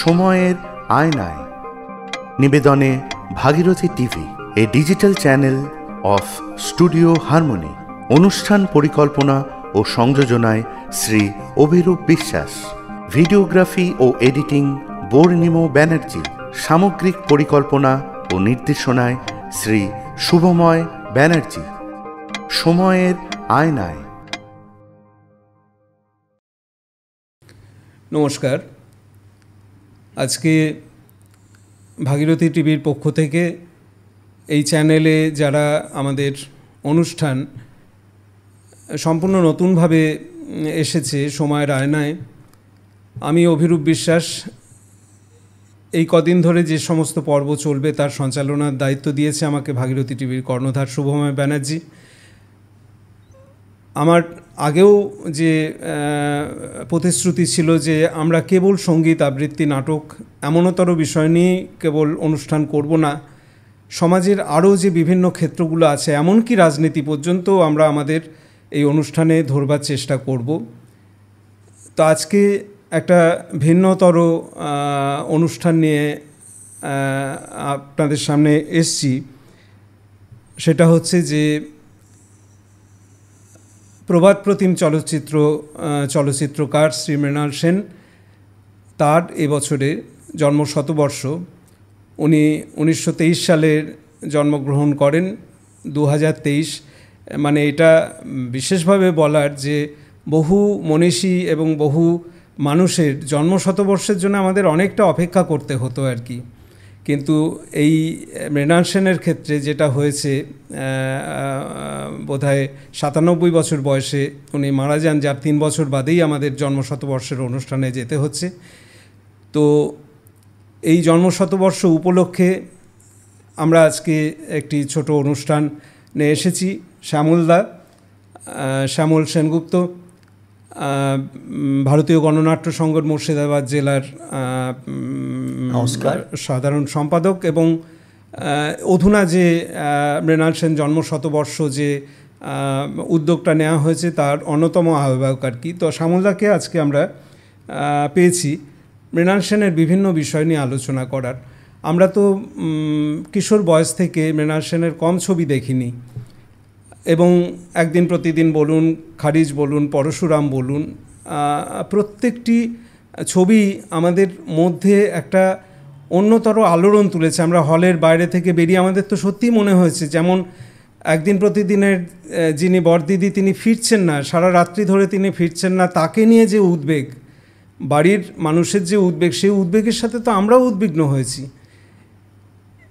সময়ের আয়নায় নিবেদনে Bhagirathi TV, a digital channel of studio harmony. অনুষ্ঠান পরিকল্পনা ও সংযোজনায় শ্রী অভিরূপ বিশ্বাস, ভিডিওগ্রাফি ও এডিটিং বর্ণিমো ব্যানার্জি, সামগ্রিক পরিকল্পনা ও নির্দেশনায় শ্রী শুভময় ব্যানার্জি। সময়ের আয়নায়। নমস্কার। আজকে ভাগীরথী টিভির পক্ষ থেকে এই চ্যানেলে যারা আমাদের অনুষ্ঠান সম্পূর্ণ নতুনভাবে এসেছে সময়ের আয়নায়, আমি অভিরূপ বিশ্বাস এই কদিন ধরে যে সমস্ত পর্ব চলবে তার সঞ্চালনার দায়িত্ব দিয়েছে আমাকে ভাগীরথী টিভির কর্ণধার শুভময় ব্যানার্জি। আমার আগেও যে প্রতিশ্রুতি ছিল যে আমরা কেবল সঙ্গীত আবৃত্তি নাটক এমনতর বিষয় নিয়ে কেবল অনুষ্ঠান করব না, সমাজের আরও যে বিভিন্ন ক্ষেত্রগুলো আছে এমনকি রাজনীতি পর্যন্ত আমরা আমাদের এই অনুষ্ঠানে ধরবার চেষ্টা করব। তো আজকে একটা ভিন্নতর অনুষ্ঠান নিয়ে আপনাদের সামনে এসছি। সেটা হচ্ছে যে প্রবাদ প্রতিম চলচ্চিত্রকার শ্রী মৃণাল সেন, তার এবছরে জন্মশতবর্ষ। উনি 1923 সালের জন্মগ্রহণ করেন। 2023 মানে এটা বিশেষভাবে বলার যে বহু মনীষী এবং বহু মানুষের জন্মশতবর্ষের জন্য আমাদের অনেকটা অপেক্ষা করতে হতো আর কি। কিন্তু এই মৃণাল সেনের ক্ষেত্রে যেটা হয়েছে, বোধহয় 97 বছর বয়সে উনি মারা যান, যার 3 বছর বাদেই আমাদের জন্মশতবর্ষের অনুষ্ঠানে যেতে হচ্ছে। তো এই জন্মশতবর্ষ উপলক্ষে আমরা আজকে একটি ছোট অনুষ্ঠানে এসেছি। শ্যামল সেনগুপ্ত, ভারতীয় গণনাট্য সংঘ মুর্শিদাবাদ জেলার নমস্কার, সাধারণ সম্পাদক, এবং অধুনা যে মৃণাল সেন জন্মশতবর্ষ যে উদ্যোগটা নেওয়া হয়েছে তার অন্যতম আহ্বায়ক আর কি। তো শ্যামলদাকে আজকে আমরা পেয়েছি মৃণাল সেনের বিভিন্ন বিষয় নিয়ে আলোচনা করার। আমরা তো কিশোর বয়স থেকে মৃণাল সেনের কম ছবি দেখিনি, এবং একদিন প্রতিদিন বলুন, খারিজ বলুন, পরশুরাম বলুন, প্রত্যেকটি ছবি আমাদের মধ্যে একটা অন্যতর আলোড়ন তুলেছে। আমরা হলের বাইরে থেকে বেরিয়ে আমাদের তো সত্যিই মনে হয়েছে যেমন একদিন প্রতিদিনের যিনি বরদিদি তিনি ফিরছেন না, সারা রাত্রি ধরে তিনি ফিরছেন না, তাকে নিয়ে যে উদ্বেগ, বাড়ির মানুষের যে উদ্বেগ, সেই উদ্বেগের সাথে তো আমরাও উদ্বিগ্ন হয়েছি।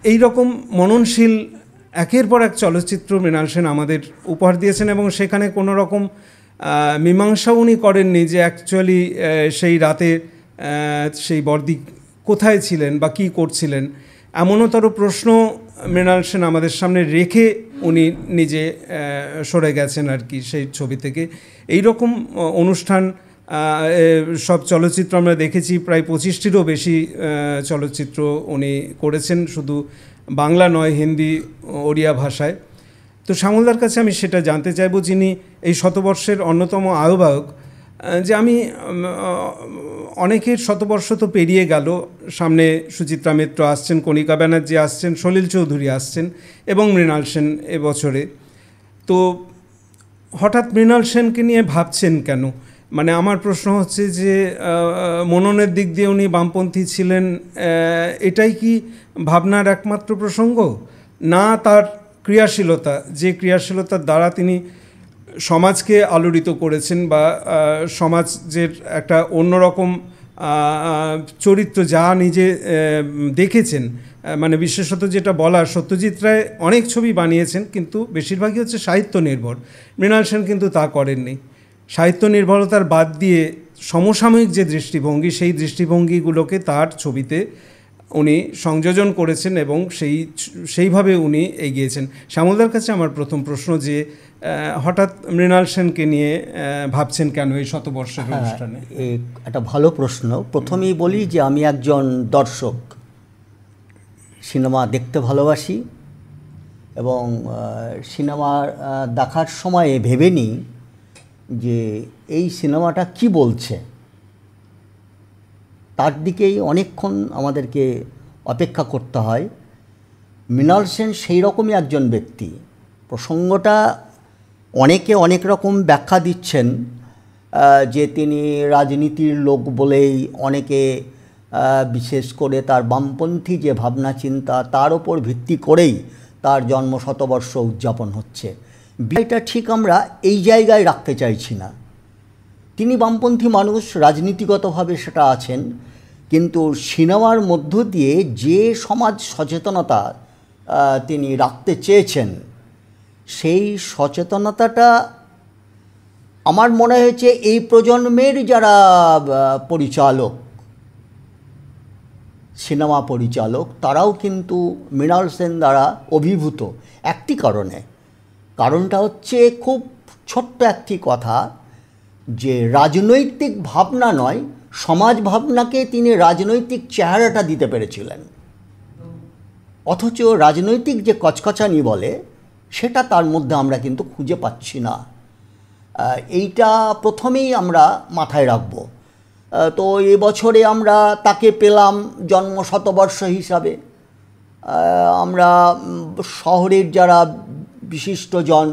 এই রকম মননশীল একের পর এক চলচ্চিত্র মৃণাল সেন আমাদের উপহার দিয়েছেন, এবং সেখানে কোনো রকম মীমাংসা উনি করেননি যে অ্যাকচুয়ালি সেই রাতে সেই বর্দি কোথায় ছিলেন বা কী করছিলেন। এমনতর প্রশ্ন মৃণাল সেন আমাদের সামনে রেখে উনি নিজে সরে গেছেন আর কি সেই ছবি থেকে। এই রকম অনুষ্ঠান সব চলচ্চিত্র আমরা দেখেছি, প্রায় 25টিরও বেশি চলচ্চিত্র উনি করেছেন, শুধু বাংলা নয়, হিন্দি, ওড়িয়া ভাষায়। তো শ্যামলদার কাছে আমি সেটা জানতে চাইব, যিনি এই শতবর্ষের অন্যতম আহ্বায়ক, যে আমি অনেকের শতবর্ষ তো পেরিয়ে গেল, সামনে সুচিত্রা মিত্র আসছেন, কণিকা ব্যানার্জি আসছেন, সলিল চৌধুরী আসছেন, এবং মৃণাল সেন এবছরে। তো হঠাৎ মৃণাল সেনকে নিয়ে ভাবছেন কেন? মানে আমার প্রশ্ন হচ্ছে যে মননের দিক দিয়ে উনি বামপন্থী ছিলেন, এটাই কি ভাবনার একমাত্র প্রসঙ্গ, না তার ক্রিয়াশীলতা, যে ক্রিয়াশীলতার দ্বারা তিনি সমাজকে আলোড়িত করেছেন বা সমাজের একটা অন্যরকম চরিত্র যা নিজে দেখেছেন, মানে বিশেষত যেটা বলার, সত্যজিৎ রায় অনেক ছবি বানিয়েছেন কিন্তু বেশিরভাগই হচ্ছে সাহিত্য নির্ভর। মৃণাল সেন কিন্তু তা করেননি। সাহিত্য নির্ভরতার বাদ দিয়ে সমসাময়িক যে দৃষ্টিভঙ্গি, সেই দৃষ্টিভঙ্গিগুলোকে তার ছবিতে উনি সংযোজন করেছেন এবং সেইভাবে উনি এগিয়েছেন। শ্যামলদার কাছে আমার প্রথম প্রশ্ন যে হঠাৎ মৃণাল সেনকে নিয়ে ভাবছেন কেন এই শতবর্ষের অনুষ্ঠানে? একটা ভালো প্রশ্ন। প্রথমেই বলি যে আমি একজন দর্শক, সিনেমা দেখতে ভালোবাসি, এবং সিনেমা দেখার সময়ে ভেবে নিই যে এই সিনেমাটা কি বলছে। তার দিকেই অনেকক্ষণ আমাদেরকে অপেক্ষা করতে হয়। মৃণাল সেন সেই রকমই একজন ব্যক্তি। প্রসঙ্গটা অনেকে অনেক রকম ব্যাখ্যা দিচ্ছেন, যে তিনি রাজনীতির লোক বলেই অনেকে বিশেষ করে তার বামপন্থী যে ভাবনা চিন্তা তার ওপর ভিত্তি করেই তার জন্মশতবর্ষ উদযাপন হচ্ছে। বিষয়টা ঠিক আমরা এই জায়গায় রাখতে চাইছি না। তিনি বামপন্থী মানুষ, রাজনীতিগতভাবে সেটা আছেন, কিন্তু সিনেমার মধ্য দিয়ে যে সমাজ সচেতনতা তিনি রাখতে চেয়েছেন সেই সচেতনতাটা আমার মনে হয়েছে এই প্রজন্মের যারা পরিচালক, সিনেমা পরিচালক, তারাও কিন্তু মৃণাল সেন দ্বারা অভিভূত। একটি কারণটা হচ্ছে খুব ছোট্ট একটি কথা, যে রাজনৈতিক ভাবনা নয়, সমাজ ভাবনাকে তিনি রাজনৈতিক চেহারাটা দিতে পেরেছিলেন। অথচ রাজনৈতিক যে কচকচানি বলে সেটা তার মধ্যে আমরা কিন্তু খুঁজে পাচ্ছি না। এইটা প্রথমেই আমরা মাথায় রাখব। তো এবছরে আমরা তাকে পেলাম জন্মশতবর্ষ হিসাবে। আমরা শহরের যারা বিশিষ্টজন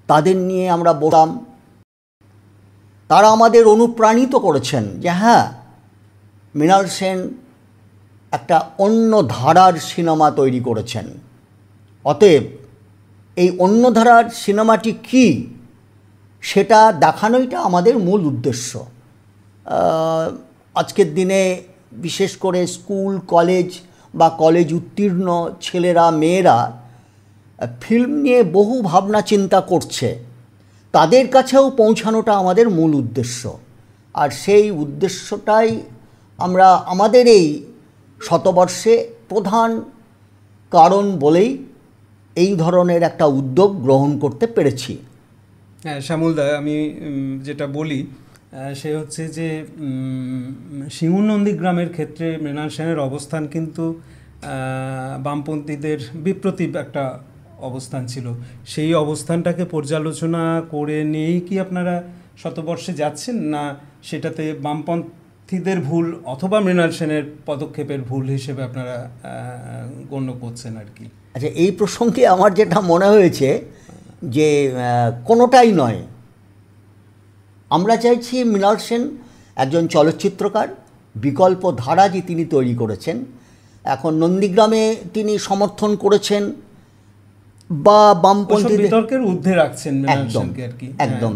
তাদের নিয়ে আমরা বললাম, তারা আমাদের অনুপ্রাণিত করেছেন যে হ্যাঁ, মৃণাল সেন একটা অন্য ধারার সিনেমা তৈরি করেছেন। অতএব এই অন্য ধারার সিনেমাটি কী সেটা দেখানোইটা আমাদের মূল উদ্দেশ্য। আজকের দিনে বিশেষ করে স্কুল, কলেজ বা কলেজ উত্তীর্ণ ছেলেরা, মেয়েরা ফিল্ম নিয়ে বহু ভাবনা চিন্তা করছে, তাদের কাছেও পৌঁছানোটা আমাদের মূল উদ্দেশ্য। আর সেই উদ্দেশ্যটাই আমরা আমাদের এই শতবর্ষে প্রধান কারণ বলেই এই ধরনের একটা উদ্যোগ গ্রহণ করতে পেরেছি। হ্যাঁ শ্যামলদা, আমি যেটা বলি সে হচ্ছে যে সিঙ্গুর নন্দীগ্রামের ক্ষেত্রে মৃণাল সেনের অবস্থান কিন্তু বামপন্থীদের বিপ্রতীপ একটা অবস্থান ছিল। সেই অবস্থানটাকে পর্যালোচনা করে নিয়েই কি আপনারা শতবর্ষে যাচ্ছেন, না সেটাতে বামপন্থীদের ভুল অথবা মৃণাল সেনের পদক্ষেপের ভুল হিসেবে আপনারা গণ্য করছেন আর কি? আচ্ছা, এই প্রসঙ্গে আমার যেটা মনে হয়েছে যে কোনোটাই নয়। আমরা চাইছি মৃণাল সেন একজন চলচ্চিত্রকার, বিকল্প ধারা যে তিনি তৈরি করেছেন, এখন নন্দীগ্রামে তিনি সমর্থন করেছেন বা বামপন্থী বিতর্কের ঊর্ধ্বে রাখছেন মৃণাল সেনকে আর কি। একদম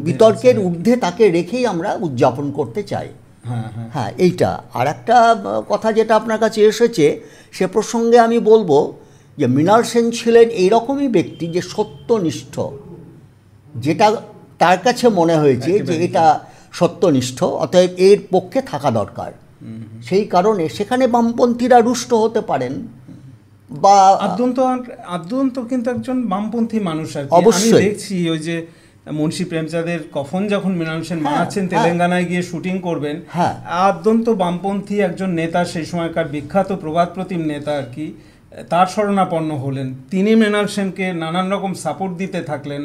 বিতর্কের ঊর্ধ্বে তাকে রেখেই আমরা উদযাপন করতে চাই। হ্যাঁ, এইটা। আর একটা কথা যেটা আপনার কাছে এসেছে সে প্রসঙ্গে আমি বলবো যে মৃণাল সেন ছিলেন এইরকমই ব্যক্তি যে সত্যনিষ্ঠ, যেটা তার কাছে মনে হয়েছে যে এটা সত্যনিষ্ঠ, অতএব এর পক্ষে থাকা দরকার। সেই কারণে সেখানে বামপন্থীরা রুষ্ট হতে পারেন বা আদ্যন্ত কিন্তু একজন বামপন্থী মানুষ আর কি। আমি দেখছি ওই যে মুন্সি প্রেমচাঁদের কফন যখন মৃণাল সেন বানাচ্ছেন, তেলেঙ্গানায় গিয়ে শুটিং করবেন, আদ্যন্ত বামপন্থী একজন নেতা, সেই সময়কার বিখ্যাত প্রবাদ প্রতিম নেতা আর কি, তার শরণাপন্ন হলেন। তিনি মৃণাল সেনকে নানান রকম সাপোর্ট দিতে থাকলেন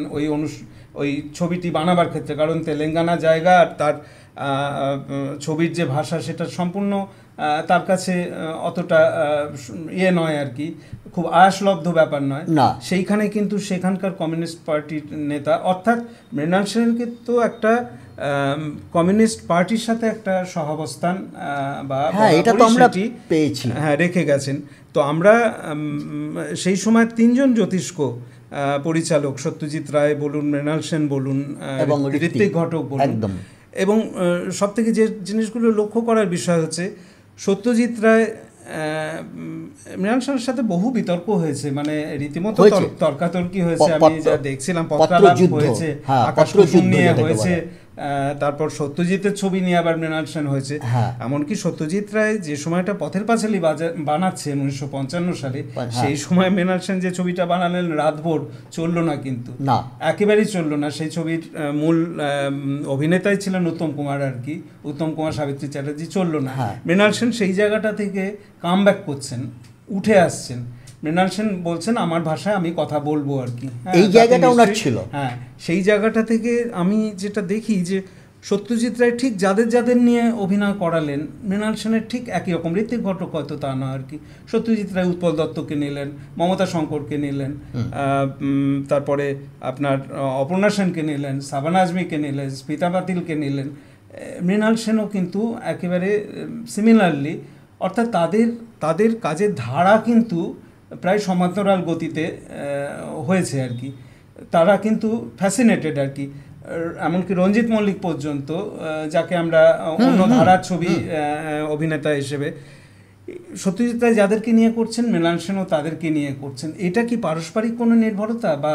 ওই ছবিটি বানাবার ক্ষেত্রে, কারণ তেলেঙ্গানা জায়গা আর তার ছবির যে ভাষা সেটা সম্পূর্ণ তার কাছে অতটা নয় আর কি, খুব আয়াসলব্ধ ব্যাপার নয়। সেইখানে কিন্তু সেখানকার কমিউনিস্ট পার্টির নেতা, অর্থাৎ মৃণাল সেনকে তো একটা কমিউনিস্ট পার্টির সাথে একটা সহাবস্থান বা এটা তো আমরা পেয়েছি, রেখে গেছেন। তো আমরা সেই সময় তিনজন জ্যোতিষ্ক পরিচালক, সত্যজিৎ রায় বলুন, মৃণাল সেন বলুন, ঋত্বিক ঘটক বলুন, এবং সব থেকে যে জিনিসগুলো লক্ষ্য করার বিষয় হচ্ছে সত্যজিৎ রায় মৃণাল সেনের সাথে বহু বিতর্ক হয়েছে, মানে রীতিমতো তর্কাতর্কি হয়েছে। আমি যা দেখছিলাম, পত্রালাপ হয়েছে, আকাশ কুসুম নিয়ে হয়েছে, তারপর সত্যজিতের ছবি নিয়ে আবার মৃণাল সেন হয়েছে। এমনকি সত্যজিৎ রায় যে সময়টা পথের পাঁচালী বানাচ্ছেন 1955 সালে, সেই সময় মৃণাল সেন যে ছবিটা বানালেন রাতভর, চললো না, কিন্তু একেবারেই চললো না। সেই ছবির মূল অভিনেতাই ছিলেন উত্তম কুমার আর কি, উত্তম কুমার, সাবিত্রী চ্যাটার্জি, চললো না। মৃণাল সেন সেই জায়গাটা থেকে কামব্যাক করছেন, উঠে আসছেন। মৃণাল সেন বলছেন আমার ভাষায় আমি কথা বলবো আর কি, এই জায়গাটা ওনার ছিল। সেই জায়গাটা থেকে আমি যেটা দেখি যে সত্যজিৎ রায় ঠিক যাদের যাদের নিয়ে অভিনয় করালেন, মৃণাল সেনের ঠিক একই রকম। ঋত্বিক ঘটক হয়তো তা না আর কি। সত্যজিৎ রায় উৎপল দত্তকে নিলেন, মমতা শঙ্করকে নিলেন, তারপরে আপনার অপর্ণা সেনকে নিলেন, সাবানা আজমিকে নিলেন, স্মিতা পাতিলকে নিলেন। মৃণাল সেনও কিন্তু একেবারে সিমিলারলি, অর্থাৎ তাদের কাজের ধারা কিন্তু প্রায় সমান্তরাল গতিতে হয়েছে আর কি। তারা কিন্তু ফ্যাসিনেটেড আর কি। এমনকি রঞ্জিত মল্লিক পর্যন্ত, যাকে আমরা অন্য ধারার ছবি অভিনেতা হিসেবে, সত্যজিৎ রায় যাদেরকে নিয়ে করছেন, মৃণাল সেনও তাদেরকে নিয়ে করছেন। এটা কি পারস্পরিক কোনো নির্ভরতা বা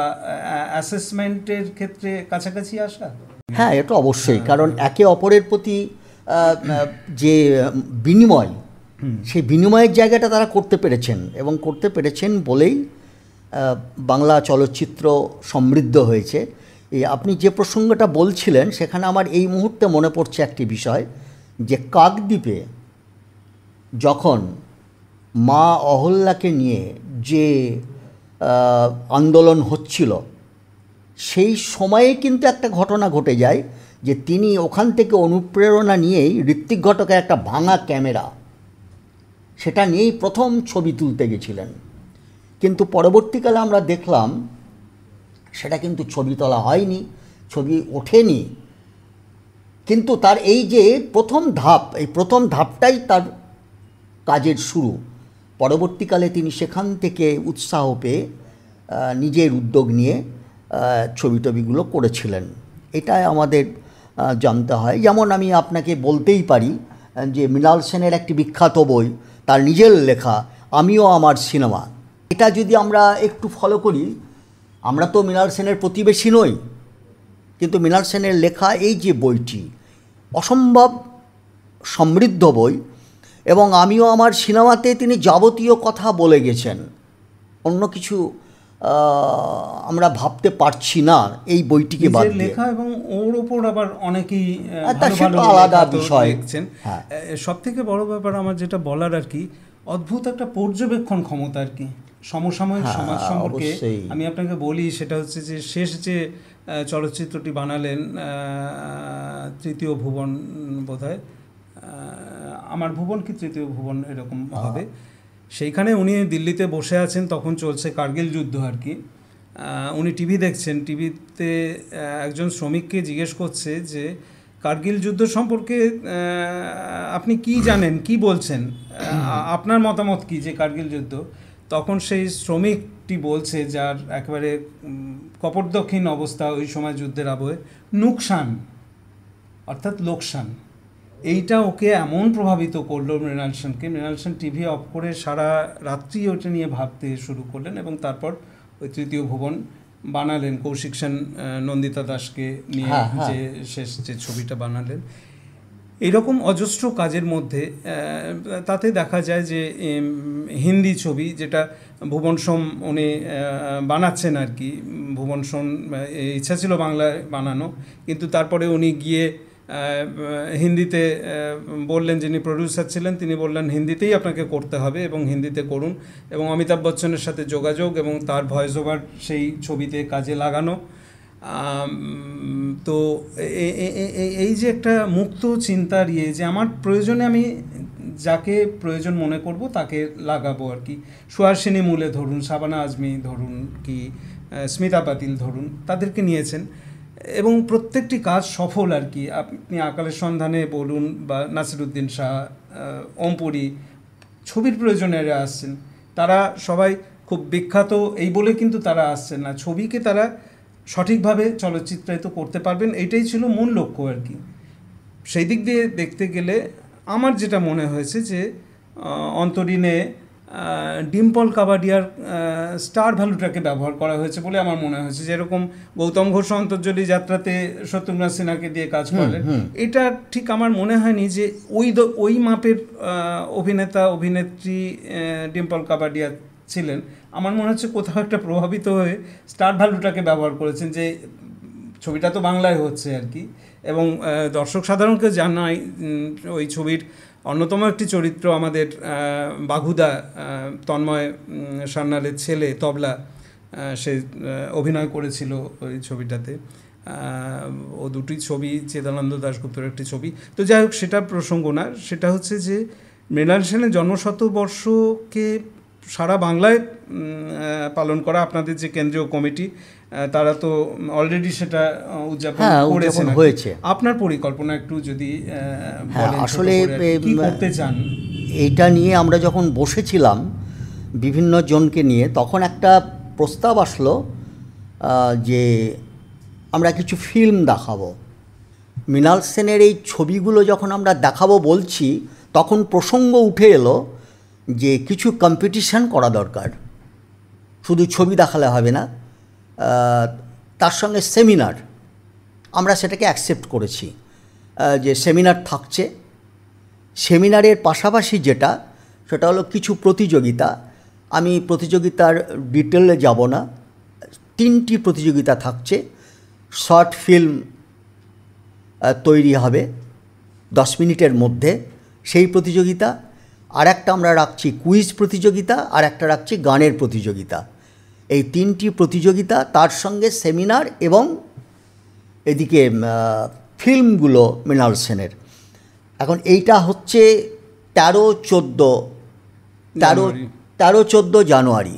অ্যাসেসমেন্টের ক্ষেত্রে কাছাকাছি আসা? হ্যাঁ, এটা অবশ্যই। কারণ একে অপরের প্রতি যে বিনিময়, সেই বিনিময়ের জায়গাটা তারা করতে পেরেছেন, এবং করতে পেরেছেন বলেই বাংলা চলচ্চিত্র সমৃদ্ধ হয়েছে। আপনি যে প্রসঙ্গটা বলছিলেন, সেখানে আমার এই মুহূর্তে মনে পড়ছে একটি বিষয়, যে কাকদ্বীপে যখন মা অহল্যাকে নিয়ে যে আন্দোলন হচ্ছিল, সেই সময়ে কিন্তু একটা ঘটনা ঘটে যায়, যে তিনি ওখান থেকে অনুপ্রেরণা নিয়েই ঋত্বিক ঘটকের একটা ভাঙা ক্যামেরা, সেটা নিয়েই প্রথম ছবি তুলতে গেছিলেন। কিন্তু পরবর্তীকালে আমরা দেখলাম সেটা কিন্তু ছবি তোলা হয়নি, ছবি ওঠেনি। কিন্তু তার এই যে প্রথম ধাপ, এই প্রথম ধাপটাই তার কাজের শুরু। পরবর্তীকালে তিনি সেখান থেকে উৎসাহ পেয়ে নিজের উদ্যোগ নিয়ে ছবি টবিগুলো করেছিলেন। এটাই আমাদের জানতে হয়। যেমন আমি আপনাকে বলতেই পারি যে মৃণাল সেনের একটি বিখ্যাত বই, তার নিজের লেখা আমিও আমার সিনেমা। এটা যদি আমরা একটু ফলো করি, আমরা তো মৃণাল সেনের প্রতিবেশী নই, কিন্তু মৃণাল সেনের লেখা এই যে বইটি অসম্ভব সমৃদ্ধ বই, এবং আমিও আমার সিনেমাতে তিনি যাবতীয় কথা বলে গেছেন। অন্য কিছু আমরা ভাবতে পারছি না এই বইটিকে বাদ দিয়ে। লেখা এবং ওর ওপর আবার অনেকেই আলাদা বিষয় লিখছেন। সব থেকে বড় ব্যাপার আমার যেটা বলার আর কি, অদ্ভুত একটা পর্যবেক্ষণ ক্ষমতা আর কি সমসাময়িক সমাজ সম্পর্কে। আমি আপনাকে বলি, সেটা হচ্ছে যে শেষ যে চলচ্চিত্রটি বানালেন, তৃতীয় ভুবন বোধহয়, আমার ভুবন কি তৃতীয় ভুবন এরকম হবে, সেইখানে উনি দিল্লিতে বসে আছেন, তখন চলছে কার্গিল যুদ্ধ আর কি। উনি টিভি দেখছেন, টিভিতে একজন শ্রমিককে জিজ্ঞেস করছে যে কার্গিল যুদ্ধ সম্পর্কে আপনি কি জানেন, কি বলছেন, আপনার মতামত কি যে কার্গিল যুদ্ধ। তখন সেই শ্রমিকটি বলছে, যার একেবারে কপটদক্ষিণ অবস্থা ওই সময় যুদ্ধের আবহে, নুকসান অর্থাৎ লোকসান। এইটা ওকে এমন প্রভাবিত করলো মৃণাল সেনকে, মৃণাল সেন টিভি অফ করে সারা রাত্রি ওটা নিয়ে ভাবতে শুরু করলেন, এবং তারপর ওই তৃতীয় ভুবন বানালেন কৌশিক সেন নন্দিতা দাসকে নিয়ে, যে শেষ যে ছবিটা বানালেন। এইরকম অজস্র কাজের মধ্যে তাতে দেখা যায় যে হিন্দি ছবি, যেটা ভুবন সোম উনি বানাচ্ছেন আর কি। ভুবন সোম ইচ্ছা ছিল বাংলায় বানানো, কিন্তু তারপরে উনি গিয়ে হিন্দিতে বললেন, যিনি প্রডিউসার ছিলেন তিনি বললেন হিন্দিতেই আপনাকে করতে হবে এবং হিন্দিতে করুন, এবং অমিতাভ বচ্চনের সাথে যোগাযোগ এবং তার ভয়েস ওভার সেই ছবিতে কাজে লাগানো। তো এই যে একটা মুক্ত চিন্তার যে আমার প্রয়োজনে আমি যাকে প্রয়োজন মনে করব তাকে লাগাবো আর কি। সুহাসিনী মূলে ধরুন, সাবানা আজমি ধরুন, কি স্মিতা পাতিল ধরুন, তাদেরকে নিয়েছেন এবং প্রত্যেকটি কাজ সফল আর কি। আপনি আকালের সন্ধানে বলুন বা নাসিরুদ্দিন শাহ, ওমপুরি, ছবির প্রয়োজনে আসছেন। তারা সবাই খুব বিখ্যাত এই বলে কিন্তু তারা আসছেন না, ছবিকে তারা সঠিকভাবে চলচ্চিত্রায়িত করতে পারবেন, এইটাই ছিল মূল লক্ষ্য আর কি। সেই দিক দিয়ে দেখতে গেলে আমার যেটা মনে হয়েছে যে অন্তরীণে ডিম্পল কাবাডিয়ার স্টার ভ্যালুটাকে ব্যবহার করা হয়েছে বলে আমার মনে হয়েছে। যেরকম গৌতম ঘোষ অন্তর্জলি যাত্রাতে শত্রুঘ্ন সিনহাকে দিয়ে কাজ করলেন, এটা ঠিক আমার মনে হয়নি যে ওই মাপের অভিনেতা অভিনেত্রী ডিম্পল কাবাডিয়া ছিলেন। আমার মনে হচ্ছে কোথাও একটা প্রভাবিত হয়ে স্টার ভ্যালুটাকে ব্যবহার করেছেন, যে ছবিটা তো বাংলায় হচ্ছে আর কি, এবং দর্শক সাধারণকে জানাই ওই ছবির অন্যতম একটি চরিত্র আমাদের বাঘুদা, তন্ময় সান্যালের ছেলে তবলা, সে অভিনয় করেছিল ওই ছবিটাতে। ও দুটি ছবি, চেদানন্দ দাশগুপ্তর একটি ছবি। তো যাই হোক, সেটা প্রসঙ্গ না। সেটা হচ্ছে যে মৃণাল সেনের জন্মশতবর্ষকে সারা বাংলায় পালন করা, আপনাদের যে কেন্দ্রীয় কমিটি তারা তো অলরেডি সেটা উদযাপন করেছেন, হয়েছে। আপনার পরিকল্পনা একটু যদি আসলে কি করতে চান এইটা নিয়ে আমরা যখন বসেছিলাম বিভিন্ন জনকে নিয়ে, তখন একটা প্রস্তাব আসলো যে আমরা কিছু ফিল্ম দেখাবো। মৃণাল সেনের এই ছবিগুলো যখন আমরা দেখাবো বলছি, তখন প্রসঙ্গ উঠে এলো যে কিছু কম্পিটিশান করা দরকার, শুধু ছবি দেখালে হবে না, তার সঙ্গে সেমিনার। আমরা সেটাকে অ্যাকসেপ্ট করেছি যে সেমিনার থাকছে। সেমিনারের পাশাপাশি সেটা হলো কিছু প্রতিযোগিতা। আমি প্রতিযোগিতার ডিটেলে যাব না। 3টি প্রতিযোগিতা থাকছে। শর্ট ফিল্ম তৈরি হবে 10 মিনিটের মধ্যে, সেই প্রতিযোগিতা। আর একটা আমরা রাখছি কুইজ প্রতিযোগিতা, আর একটা রাখছি গানের প্রতিযোগিতা। এই 3টি প্রতিযোগিতা, তার সঙ্গে সেমিনার এবং এদিকে ফিল্মগুলো মৃণাল সেনের। এখন এইটা হচ্ছে 13-14 জানুয়ারি।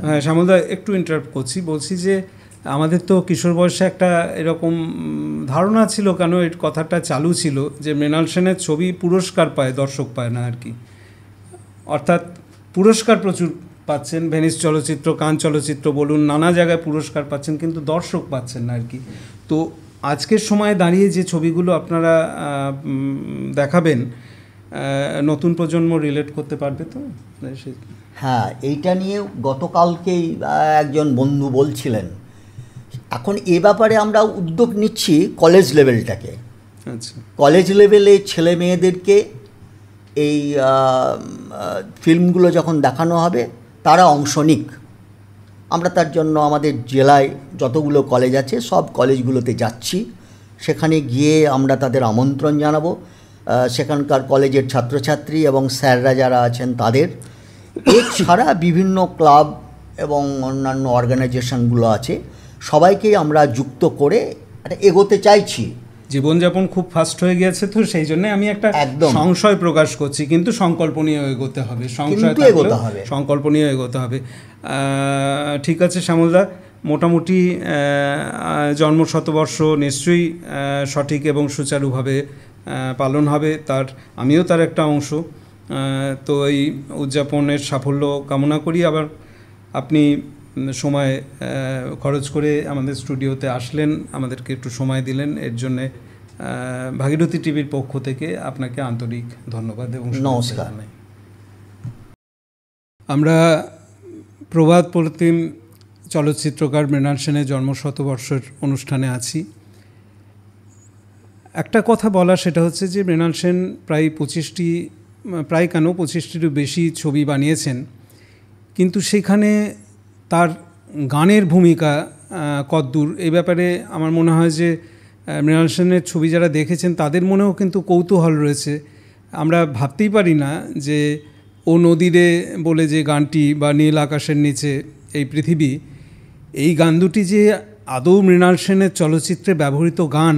হ্যাঁ শ্যামলদা, একটু ইন্টারাপ্ট করছি, বলছি যে আমাদের তো কিশোর বয়সে একটা এরকম ধারণা ছিল, কেন এই কথাটা চালু ছিল, যে মৃণাল সেনের ছবি পুরস্কার পায়, দর্শক পায় না আর কি। অর্থাৎ পুরস্কার প্রচুর পাচ্ছেন, ভেনিস চলচ্চিত্র, কান চলচ্চিত্র বলুন, নানা জায়গায় পুরস্কার পাচ্ছেন, কিন্তু দর্শক পাচ্ছেন না আর কি। তো আজকের সময়ে দাঁড়িয়ে যে ছবিগুলো আপনারা দেখাবেন, নতুন প্রজন্ম রিলেট করতে পারবে তো? হ্যাঁ, এইটা নিয়ে গতকালকেই একজন বন্ধু বলছিলেন। এখন এ ব্যাপারে আমরা উদ্যোগ নিচ্ছি কলেজ লেভেলটাকে। আচ্ছা, কলেজ লেভেলে ছেলে মেয়েদেরকে এই ফিল্মগুলো যখন দেখানো হবে, তারা অংশ নিক। আমরা তার জন্য আমাদের জেলায় যতগুলো কলেজ আছে সব কলেজগুলোতে যাচ্ছি। সেখানে গিয়ে আমরা তাদের আমন্ত্রণ জানাবো, সেখানকার কলেজের ছাত্রছাত্রী এবং স্যাররা যারা আছেন তাদের। এছাড়া বিভিন্ন ক্লাব এবং অন্যান্য অর্গানাইজেশনগুলো আছে, সবাইকেই আমরা যুক্ত করে এগোতে চাইছি। জীবনযাপন খুব ফাস্ট হয়ে গেছে, তো সেই জন্য আমি একটা সংশয় প্রকাশ করছি, কিন্তু সংকল্প নিয়ে এগোতে হবে, সংকল্প নিয়ে এগোতে হবে। ঠিক আছে শ্যামলদা, মোটামুটি জন্মশতবর্ষ নিশ্চয়ই সঠিক এবং সুচারুভাবে পালন হবে, আমিও তার একটা অংশ। তো এই উদযাপনের সাফল্য কামনা করি। আবার আপনি সময় খরচ করে আমাদের স্টুডিওতে আসলেন, আমাদেরকে একটু সময় দিলেন, এর জন্যে ভাগীরথী টিভির পক্ষ থেকে আপনাকে আন্তরিক ধন্যবাদ এবং নমস্কার। আমরা প্রভাত প্রতিম চলচ্চিত্রকার মৃণাল সেনের জন্মশতবর্ষের অনুষ্ঠানে আছি। একটা কথা বলা, সেটা হচ্ছে যে মৃণাল সেন প্রায় 25টিরও বেশি ছবি বানিয়েছেন, কিন্তু সেখানে তার গানের ভূমিকা কতদূর, এই ব্যাপারে আমার মনে হয় যে মৃণাল সেনের ছবি যারা দেখেছেন তাদের মনেও কিন্তু কৌতূহল রয়েছে। আমরা ভাবতেই পারি না যে ও নদীরে বলে যে গানটি, বা নীল আকাশের নিচে এই পৃথিবী, এই গান দুটি যে আদৌ মৃণাল সেনের চলচ্চিত্রে ব্যবহৃত গান,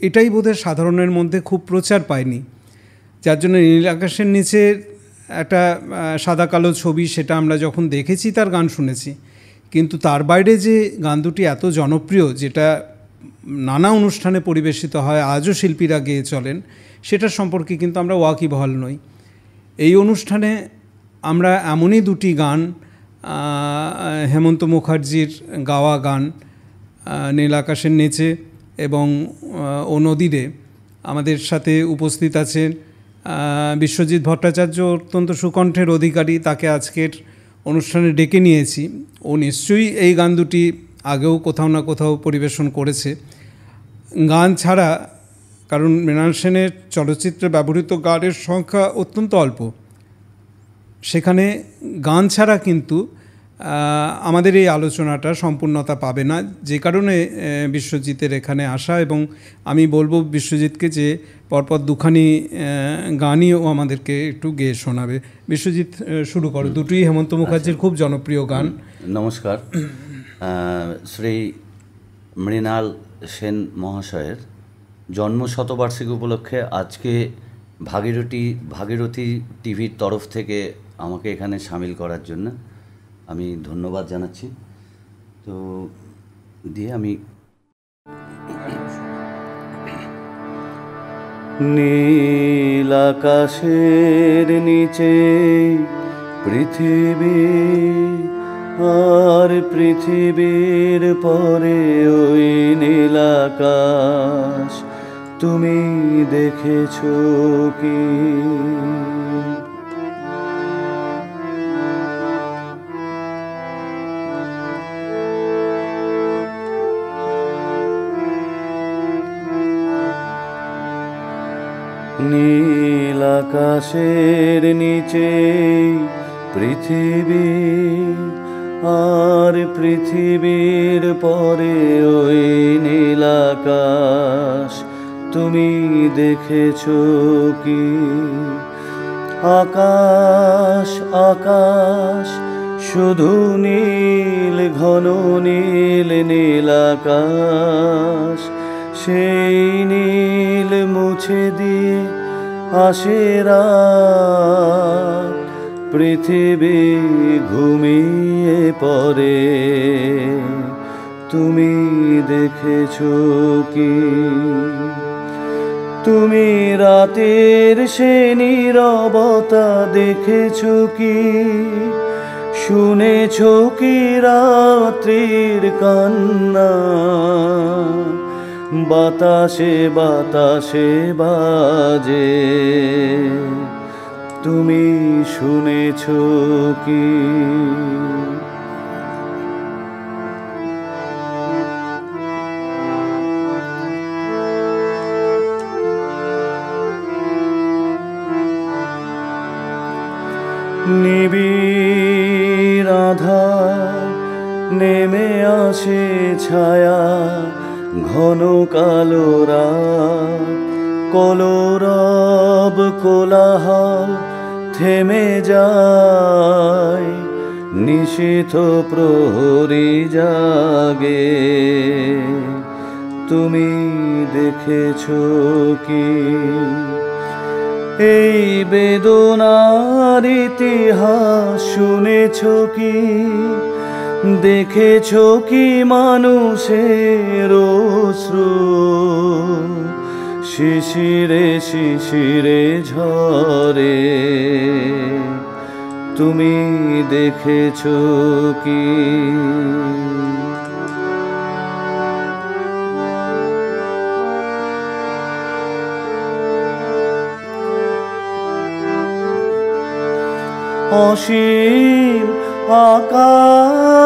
এটাই বোধহয় সাধারণের মধ্যে খুব প্রচার পায়নি। যার জন্য নীল আকাশের নিচে একটা সাদা কালো ছবি, সেটা আমরা যখন দেখেছি তার গান শুনেছি, কিন্তু তার বাইরে যে গান দুটি এত জনপ্রিয়, যেটা নানা অনুষ্ঠানে পরিবেশিত হয়, আজও শিল্পীরা গেয়ে চলেন, সেটা সম্পর্কে কিন্তু আমরা ওয়াকিবহাল নই। এই অনুষ্ঠানে আমরা এমনই দুটি গান, হেমন্ত মুখার্জির গাওয়া গান নীল আকাশের নিচে এবং ও নদীরে, আমাদের সাথে উপস্থিত আছেন বিশ্বজিৎ ভট্টাচার্য, অত্যন্ত সুকণ্ঠের অধিকারী, তাকে আজকের অনুষ্ঠানে ডেকে নিয়েছি। ও নিশ্চয়ই এই গান দুটি আগেও কোথাও না কোথাও পরিবেশন করেছে। গান ছাড়া, কারণ মৃণাল সেনের চলচ্চিত্রে ব্যবহৃত গানের সংখ্যা অত্যন্ত অল্প, সেখানে গান ছাড়া কিন্তু আমাদের এই আলোচনাটা সম্পূর্ণতা পাবে না, যে কারণে বিশ্বজিতের এখানে আসা। এবং আমি বলবো বিশ্বজিৎকে যে পরপর দুখানি গানই ও আমাদেরকে একটু গেয়ে শোনাবে। বিশ্বজিৎ, শুরু করো। দুটোই হেমন্ত মুখার্জির খুব জনপ্রিয় গান। নমস্কার। শ্রী মৃণাল সেন মহাশয়ের জন্মশতবার্ষিকী উপলক্ষে আজকে ভাগীরথী টিভির তরফ থেকে আমাকে এখানে সামিল করার জন্য আমি ধন্যবাদ জানাচ্ছি। তো দিয়ে আমি নীল আকাশের নিচে পৃথিবী, আর পৃথিবীর পরে ওই নীল আকাশ তুমি দেখেছো কি? নীল আকাশের নিচে পৃথিবী, আর পৃথিবীর পরে ওই নীল আকাশ তুমি দেখেছো কি? আকাশ আকাশ শুধু নীল, ঘন নীল নীল আকাশ, সেই নীল মুছে দিয়ে আসে রাত, পৃথিবী ঘুমিয়ে পড়ে, তুমি দেখেছো কি? তুমি রাতের সে নীরবতা দেখেছো কি? শুনেছো কি রাত্রির কান্না? বাতাসে বাতাসে বাজে, তুমি শুনেছো কি? নিবিড় আধার নেমে আসে ছায়া, ঘন কালো রাত, কলরব কোলাহল থেমে যায়, নিশীথ প্রহরী জাগে, তুমি দেখেছো কি? এই বেদনার ইতিহাস শুনেছো কি? দেখেছো কি মানুষের অশ্রু শিশিরে শিশিরে ঝরে, তুমি দেখেছো কি? অসীম আকাশ,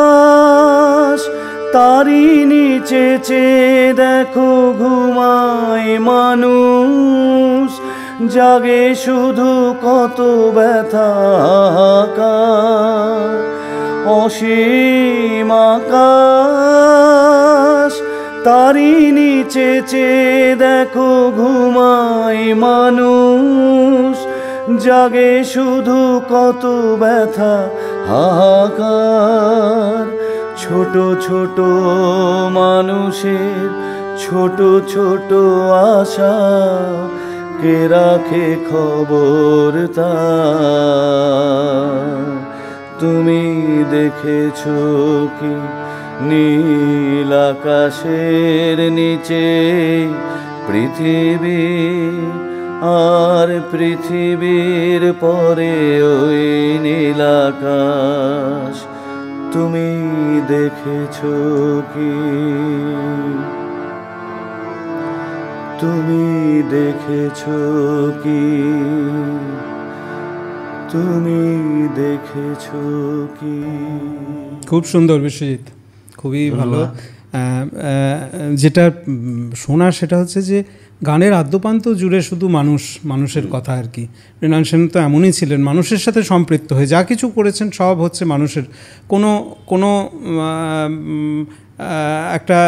তারি নিচে চেয়ে দেখো ঘুমায় মানুষ, জাগে শুধু কত ব্যথা। অসীম আকাশ, তারি নিচে চেয়ে দেখো ঘুমায় মানুষ, জাগে শুধু কত ব্যথা হাহাকার। ছোট ছোট মানুষের ছোট ছোট আশা, কে রাখে খবর তার? তুমি দেখেছো কি? নীল আকাশের নিচে পৃথিবী, আর পৃথিবীর পরে ওই নীল আকাশ, তুমি দেখেছো কি? তুমি দেখেছো কি? তুমি দেখেছো কি? খুব সুন্দর বিশ্বজিৎ, খুবই ভালো। যেটা শোনা সেটা হচ্ছে যে গানের আদ্যপান্ত জুড়ে শুধু মানুষের কথা আর কি। মৃণাল সেন তো এমনই ছিলেন, মানুষের সাথে সম্পৃক্ত হয়ে যা কিছু করেছেন সব হচ্ছে মানুষের। কোনো একটা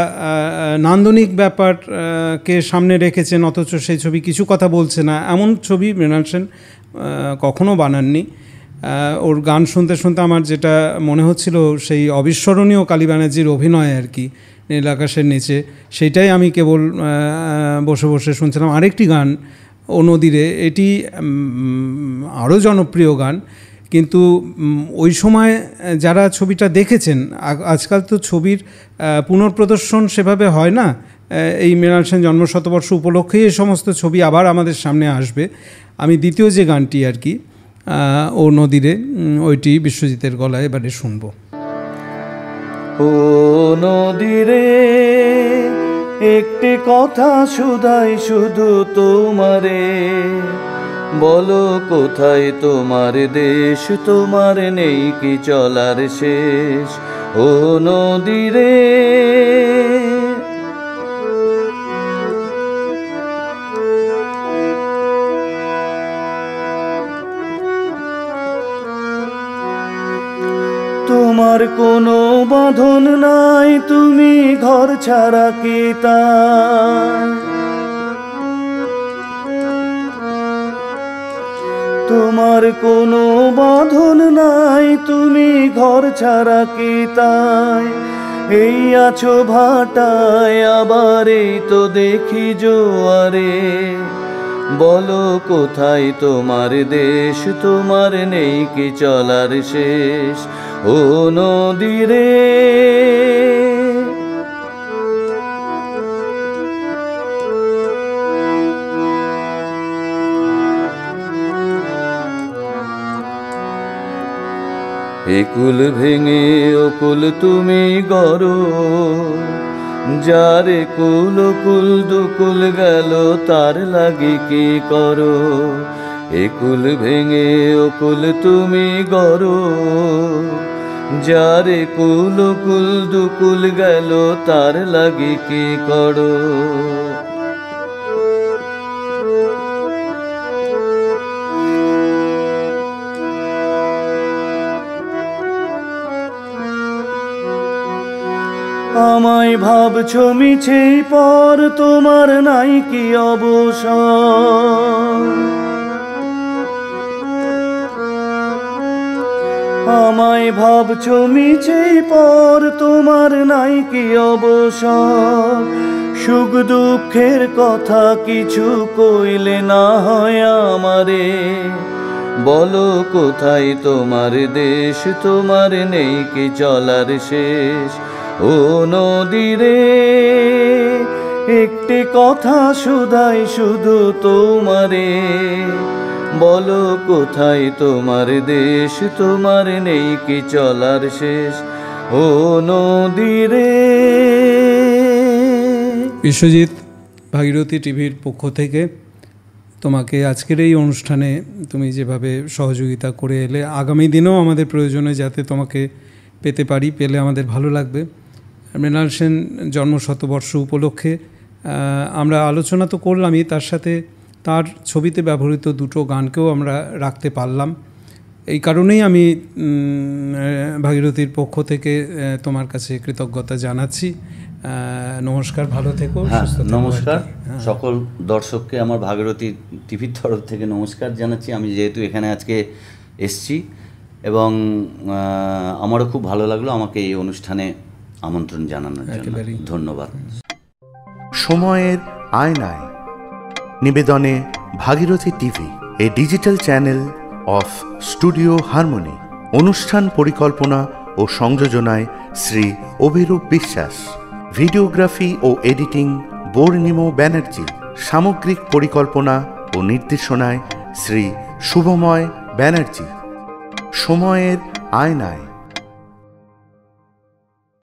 নান্দনিক ব্যাপারকে সামনে রেখেছেন অথচ সেই ছবি কিছু কথা বলছে না, এমন ছবি মৃণাল সেন কখনো বানাননি। ওর গান শুনতে শুনতে আমার যেটা মনে হচ্ছিল সেই অবিস্মরণীয় কালী ব্যানার্জির অভিনয় আর কি, নীল আকাশের নিচে, সেটাই আমি কেবল বসে বসে শুনছিলাম। আরেকটি গান ও নদীরে, এটি আরও জনপ্রিয় গান, কিন্তু ওই সময় যারা ছবিটা দেখেছেন, আজকাল তো ছবির পুনঃপ্রদর্শন সেভাবে হয় না, এই মৃণাল সেন জন্মশতবর্ষ উপলক্ষেই এই সমস্ত ছবি আবার আমাদের সামনে আসবে। আমি দ্বিতীয় যে গানটি আর কি ও নদীরে, ওইটি বিশ্বজিতের গলায় এবারে শুনবো। ও নদীরে একটি কথা শুধাই শুধু তোমারে, বলো কোথায় তোমার দেশ, তোমার নেই কি চলার শেষ। ও নদীরে তোমার কোনো বাঁধন নাই, তুমি ঘর ছাড়া কি তাই, তোমার কোনো বাঁধন নাই, তুমি ঘর ছাড়া কি তাই। এই আছো ভাটায়, আবার এই তো দেখি জোয়ারে, বলো কোথায় তোমার দেশ, তোমার নেই কি চলার শেষ। ও নদীরে একুল ভেঙে ওকুল তুমি গড়ো, যারে কুল কুল দুকুল গেল তার লাগি কি করো। একুল ভেঙে ওকুল তুমি গড়ো, যারে কুল কুল দুকুল গেল তার লাগি কি করো। আমায় ভাবছো মিছেই পর, তোমার নাই কি অবসর। আমায় ভাবছো মিছেই পর, তোমার নাই কি অবসর। সুখ দুঃখের কথা কিছু কইলে না হয় আমারে, বলো কোথায় তোমার দেশ, তোমার নেই কি চলার শেষ। ও নদীরে একটি কথা শুধাই শুধু তোমারে, বলো কোথায় তোমার দেশ, তোমার নেই কি চলার শেষ। ও নদীরে। বিশ্বজিৎ, ভাগীরথী টিভির পক্ষ থেকে তোমাকে আজকের এই অনুষ্ঠানে তুমি যেভাবে সহযোগিতা করে এলে, আগামী দিনেও আমাদের প্রয়োজনে যাতে তোমাকে পেতে পারি, পেলে আমাদের ভালো লাগবে। মৃণাল সেন জন্মশতবর্ষ উপলক্ষে আমরা আলোচনা তো করলামই, তার সাথে তার ছবিতে ব্যবহৃত দুটো গানকেও আমরা রাখতে পারলাম। এই কারণেই আমি ভাগীরথীর পক্ষ থেকে তোমার কাছে কৃতজ্ঞতা জানাচ্ছি। নমস্কার, ভালো থেকো। নমস্কার সকল দর্শককে আমার ভাগীরথী টিভির তরফ থেকে নমস্কার জানাচ্ছি। আমি যেহেতু এখানে আজকে এসছি এবং আমারও খুব ভালো লাগলো আমাকে এই অনুষ্ঠানে আমন্ত্রণ জানানোর জন্য। ধন্যবাদ। সময়ের আয়নায় নিবেদনে Bhagirathi TV, a digital channel of studio harmony. অনুষ্ঠান পরিকল্পনা ও সংযোজনায় শ্রী অভিরূপ বিশ্বাস, ভিডিওগ্রাফি ও এডিটিং বর্ণিমো ব্যানার্জি, সামগ্রিক পরিকল্পনা ও নির্দেশনায় শ্রী শুভময় ব্যানার্জি। সময়ের আয়নায়।